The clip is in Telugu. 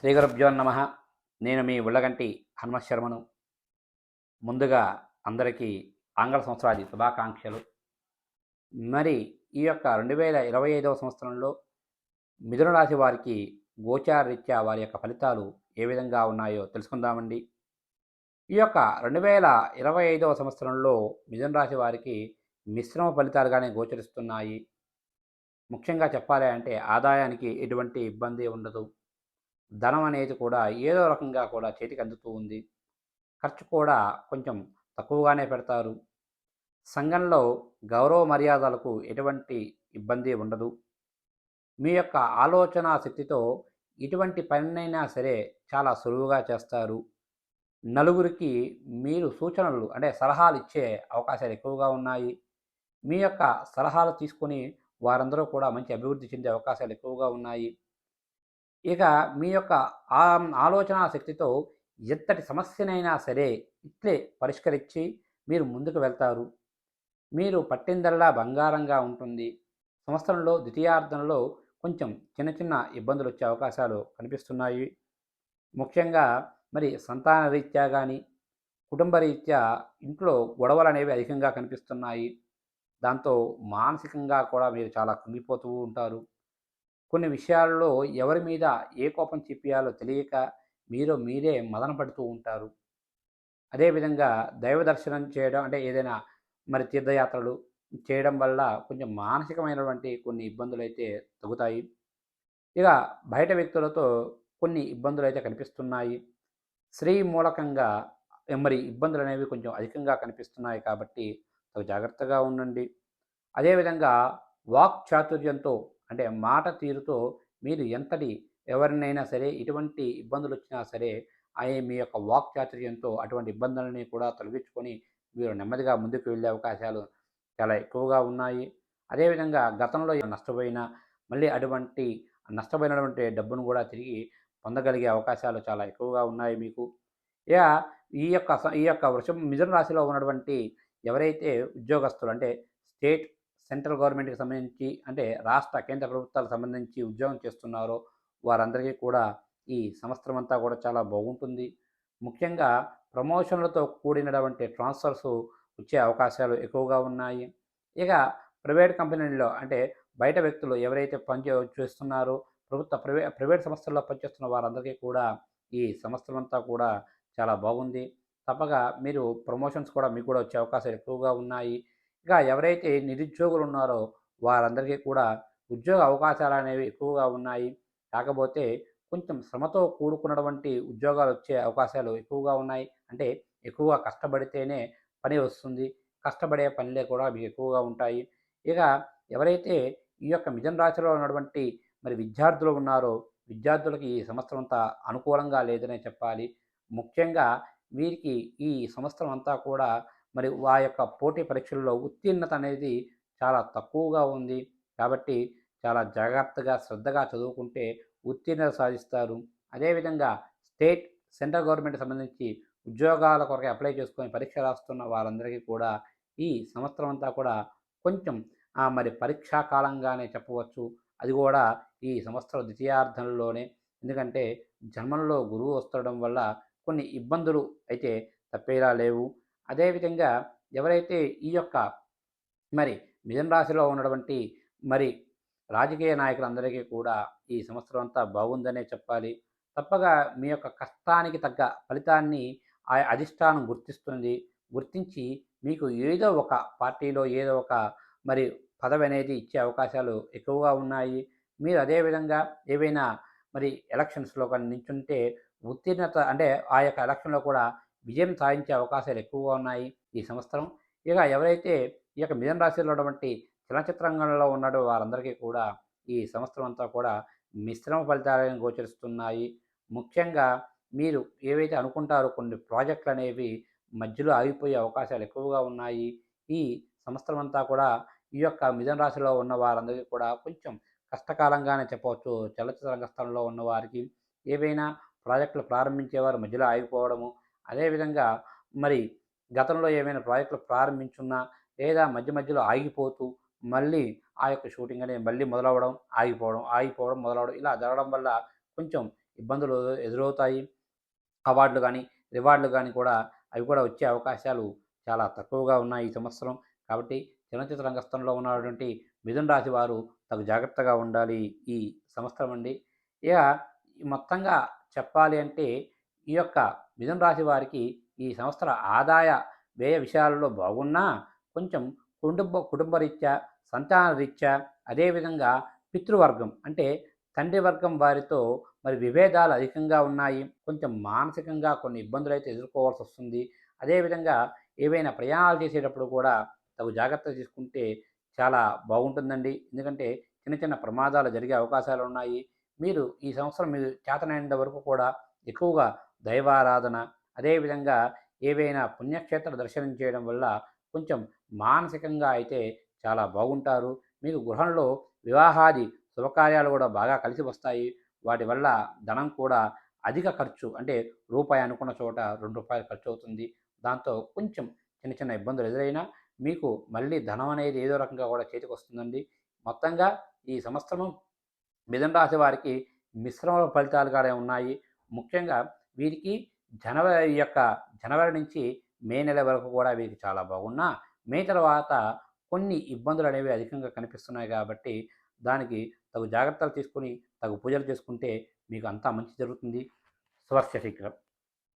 శ్రీ గురుభ్యో నమ. నేను మీ ఉళ్ళగంటి హనుమత్ శర్మను. ముందుగా అందరికీ ఆంగ్ల సంవత్సరాది శుభాకాంక్షలు. మరి ఈ యొక్క 2025వ సంవత్సరంలో మిథున రాశి వారికి గోచారరీత్యా వారి యొక్క ఫలితాలు ఏ విధంగా ఉన్నాయో తెలుసుకుందామండి. ఈ యొక్క 2025వ సంవత్సరంలో మిథున రాశి వారికి మిశ్రమ ఫలితాలుగానే గోచరిస్తున్నాయి. ముఖ్యంగా చెప్పాలి అంటే ఆదాయానికి ఎటువంటి ఇబ్బంది ఉండదు. ధనం అనేది కూడా ఏదో రకంగా కూడా చేతికి అందుతూ ఉంది. ఖర్చు కూడా కొంచెం తక్కువగానే పెడతారు. సంఘంలో గౌరవ మర్యాదలకు ఎటువంటి ఇబ్బంది ఉండదు. మీ యొక్క ఆలోచన శక్తితో ఎటువంటి పనినైనా సరే చాలా సులువుగా చేస్తారు. నలుగురికి మీరు సూచనలు అంటే సలహాలు ఇచ్చే అవకాశాలు ఎక్కువగా ఉన్నాయి. మీ యొక్క సలహాలు తీసుకొని వారందరూ కూడా మంచి అభివృద్ధి చెందే అవకాశాలు ఎక్కువగా ఉన్నాయి. ఇక మీ యొక్క ఆలోచనా శక్తితో ఎంతటి సమస్యనైనా సరే ఇట్లే పరిష్కరించి మీరు ముందుకు వెళ్తారు. మీరు పట్టిందల్లా బంగారంగా ఉంటుంది. సంవత్సరంలో ద్వితీయార్థంలో కొంచెం చిన్న చిన్న ఇబ్బందులు వచ్చే అవకాశాలు కనిపిస్తున్నాయి. ముఖ్యంగా మరి సంతాన రీత్యా కానీ, కుటుంబ రీత్యా ఇంట్లో గొడవలు అనేవి అధికంగా కనిపిస్తున్నాయి. దాంతో మానసికంగా కూడా మీరు చాలా కృంగిపోతూ ఉంటారు. కొన్ని విషయాల్లో ఎవరి మీద ఏ కోపం చూపియాలో తెలియక మీరే మదన పడుతూ ఉంటారు. అదేవిధంగా దైవ దర్శనం చేయడం అంటే ఏదైనా మరి తీర్థయాత్రలు చేయడం వల్ల కొంచెం మానసికమైనటువంటి కొన్ని ఇబ్బందులైతే తగ్గుతాయి. ఇక బయట వ్యక్తులతో కొన్ని ఇబ్బందులైతే కనిపిస్తున్నాయి. స్త్రీ మూలకంగా మరి ఇబ్బందులనేవి కొంచెం అధికంగా కనిపిస్తున్నాయి కాబట్టి తగు జాగ్రత్తగా ఉండండి. అదేవిధంగా వాక్ చాతుర్యంతో అంటే మాట తీరుతో మీరు ఎంతటి ఎవరినైనా సరే ఎటువంటి ఇబ్బందులు వచ్చినా సరే మీ యొక్క వాక్ చాతుర్యంతో అటువంటి ఇబ్బందులని కూడా తొలగించుకొని మీరు నెమ్మదిగా ముందుకు వెళ్ళే అవకాశాలు చాలా ఎక్కువగా ఉన్నాయి. అదేవిధంగా గతంలో నష్టపోయిన మళ్ళీ అటువంటి నష్టపోయినటువంటి డబ్బును కూడా తిరిగి పొందగలిగే అవకాశాలు చాలా ఎక్కువగా ఉన్నాయి మీకు. ఇక ఈ యొక్క మిథున రాశిలో ఉన్నటువంటి ఎవరైతే ఉద్యోగస్తులు అంటే స్టేట్ సెంట్రల్ గవర్నమెంట్కి సంబంధించి అంటే రాష్ట్ర కేంద్ర ప్రభుత్వాలకు సంబంధించి ఉద్యోగం చేస్తున్నారో వారందరికీ కూడా ఈ సంవత్సరం అంతా కూడా చాలా బాగుంటుంది. ముఖ్యంగా ప్రమోషన్లతో కూడినటువంటి ట్రాన్స్ఫర్స్ వచ్చే అవకాశాలు ఎక్కువగా ఉన్నాయి. ఇక ప్రైవేట్ కంపెనీల్లో అంటే బయట వ్యక్తులు ఎవరైతే చేస్తున్నారో ప్రైవేట్ సంస్థల్లో పనిచేస్తున్న వారందరికీ కూడా ఈ సంవత్సరం అంతా కూడా చాలా బాగుంది. తప్పగా మీరు ప్రమోషన్స్ కూడా మీకు కూడా వచ్చే అవకాశాలు ఎక్కువగా ఉన్నాయి. ఇక ఎవరైతే నిరుద్యోగులు ఉన్నారో వారందరికీ కూడా ఉద్యోగ అవకాశాలు అనేవి ఎక్కువగా ఉన్నాయి. కాకపోతే కొంచెం శ్రమతో కూడుకున్నటువంటి ఉద్యోగాలు వచ్చే అవకాశాలు ఎక్కువగా ఉన్నాయి. అంటే ఎక్కువగా కష్టపడితేనే పని వస్తుంది. కష్టపడే పనులే కూడా మీకు ఎక్కువగా ఉంటాయి. ఇక ఎవరైతే ఈ యొక్క మిథున రాశిలో ఉన్నటువంటి మరి విద్యార్థులు ఉన్నారో విద్యార్థులకి ఈ సంవత్సరం అంతా అనుకూలంగా లేదనే చెప్పాలి. ముఖ్యంగా వీరికి ఈ సంవత్సరం అంతా కూడా మరి ఆ యొక్క పోటీ పరీక్షల్లో ఉత్తీర్ణత అనేది చాలా తక్కువగా ఉంది. కాబట్టి చాలా జాగ్రత్తగా శ్రద్ధగా చదువుకుంటే ఉత్తీర్ణత సాధిస్తారు. అదేవిధంగా స్టేట్ సెంట్రల్ గవర్నమెంట్‌కి సంబంధించి ఉద్యోగాల కొరకై అప్లై చేసుకొని పరీక్ష రాస్తున్న వారందరికీ కూడా ఈ సంవత్సరం అంతా కూడా కొంచెం మరి పరీక్షా కాలంగానే చెప్పవచ్చు. అది కూడా ఈ సంవత్సరం ద్వితీయార్థంలోనే. ఎందుకంటే జన్మంలో గురువు వస్తుండడం వల్ల కొన్ని ఇబ్బందులు అయితే తప్పేలా లేవు. అదేవిధంగా ఎవరైతే ఈ యొక్క మరి మిథున రాశిలో ఉన్నటువంటి మరి రాజకీయ నాయకులందరికీ కూడా ఈ సంవత్సరం అంతా బాగుందనే చెప్పాలి. తప్పగా మీ యొక్క కష్టానికి తగ్గ ఫలితాన్ని ఆ అధిష్టానం గుర్తిస్తుంది. గుర్తించి మీకు ఏదో ఒక పార్టీలో ఏదో ఒక మరి పదవి అనేది ఇచ్చే అవకాశాలు ఎక్కువగా ఉన్నాయి. మీరు అదేవిధంగా ఏవైనా మరి ఎలక్షన్స్‌లో కానీ నించుంటే ఉత్తీర్ణత అంటే ఆ యొక్క ఎలక్షన్‌లో కూడా విజయం సాధించే అవకాశాలు ఎక్కువగా ఉన్నాయి ఈ సంవత్సరం. ఇక ఎవరైతే ఈ యొక్క మిథున రాశిలో ఉన్నటువంటి చలనచిత్ర రంగంలో ఉన్నాడో వారందరికీ కూడా ఈ సంవత్సరం అంతా కూడా మిశ్రమ ఫలితాలను గోచరిస్తున్నాయి. ముఖ్యంగా మీరు ఏవైతే అనుకుంటారో కొన్ని ప్రాజెక్టులు అనేవి మధ్యలో ఆగిపోయే అవకాశాలు ఎక్కువగా ఉన్నాయి. ఈ సంవత్సరం అంతా కూడా ఈ యొక్క మిథున రాశిలో ఉన్న వారందరికీ కూడా కొంచెం కష్టకాలంగానే చెప్పవచ్చు. చలనచిత్ర రంగస్థలంలో ఉన్నవారికి ఏవైనా ప్రాజెక్టులు ప్రారంభించేవారు మధ్యలో ఆగిపోవడము, అదేవిధంగా మరి గతంలో ఏమైనా ప్రాజెక్టులు ప్రారంభించున్నా లేదా మధ్యలో ఆగిపోతూ మళ్ళీ ఆ యొక్క షూటింగ్ అనేది మళ్ళీ మొదలవ్వడం, ఆగిపోవడం, ఆగిపోవడం, మొదలవ్వడం ఇలా జరగడం వల్ల కొంచెం ఇబ్బందులు ఎదురవుతాయి. అవార్డులు గానీ, రివార్డులు గానీ కూడా అవి కూడా వచ్చే అవకాశాలు చాలా తక్కువగా ఉన్నాయి ఈ సంవత్సరం. కాబట్టి చలనచిత్ర రంగస్థంలో ఉన్నటువంటి మిథున రాశి వారు తగు జాగ్రత్తగా ఉండాలి ఈ సంవత్సరం అండి. ఇక మొత్తంగా చెప్పాలి అంటే ఈ యొక్క మిథున రాశి వారికి ఈ సంవత్సర ఆదాయ వ్యయ విషయాలలో బాగున్నా కొంచెం కుటుంబరీత్యా, సంతాన రీత్యా, అదేవిధంగా పితృవర్గం అంటే తండ్రి వర్గం వారితో మరి విభేదాలు అధికంగా ఉన్నాయి. కొంచెం మానసికంగా కొన్ని ఇబ్బందులైతే ఎదుర్కోవాల్సి వస్తుంది. అదేవిధంగా ఏవైనా ప్రయాణాలు చేసేటప్పుడు కూడా తగు జాగ్రత్తలు తీసుకుంటే చాలా బాగుంటుందండి. ఎందుకంటే చిన్న చిన్న ప్రమాదాలు జరిగే అవకాశాలు ఉన్నాయి. మీరు ఈ సంవత్సరం మీరు చేతనైనంత వరకు కూడా ఎక్కువగా దైవారాధన, అదేవిధంగా ఏవైనా పుణ్యక్షేత్ర దర్శనం చేయడం వల్ల కొంచెం మానసికంగా అయితే చాలా బాగుంటారు. మీకు గృహంలో వివాహాది శుభకార్యాలు కూడా బాగా కలిసి వస్తాయి. వాటి వల్ల ధనం కూడా అధిక ఖర్చు అంటే రూపాయి అనుకున్న చోట రూ. 2 ఖర్చు అవుతుంది. దాంతో కొంచెం చిన్న చిన్న ఇబ్బందులు ఎదురైనా మీకు మళ్ళీ ధనం అనేది ఏదో రకంగా కూడా చేతికొస్తుందండి. మొత్తంగా ఈ సంవత్సరం మిథున రాశి వారికి మిశ్రమ ఫలితాలుగానే ఉన్నాయి. ముఖ్యంగా వీరికి జనవరి నుంచి మే నెల వరకు కూడా వీరికి చాలా బాగున్నా, మే తర్వాత కొన్ని ఇబ్బందులు అనేవి అధికంగా కనిపిస్తున్నాయి కాబట్టి దానికి తగు జాగ్రత్తలు తీసుకొని తగు పూజలు చేసుకుంటే మీకు అంతా మంచి జరుగుతుంది. స్వస్య శీఘ్రం.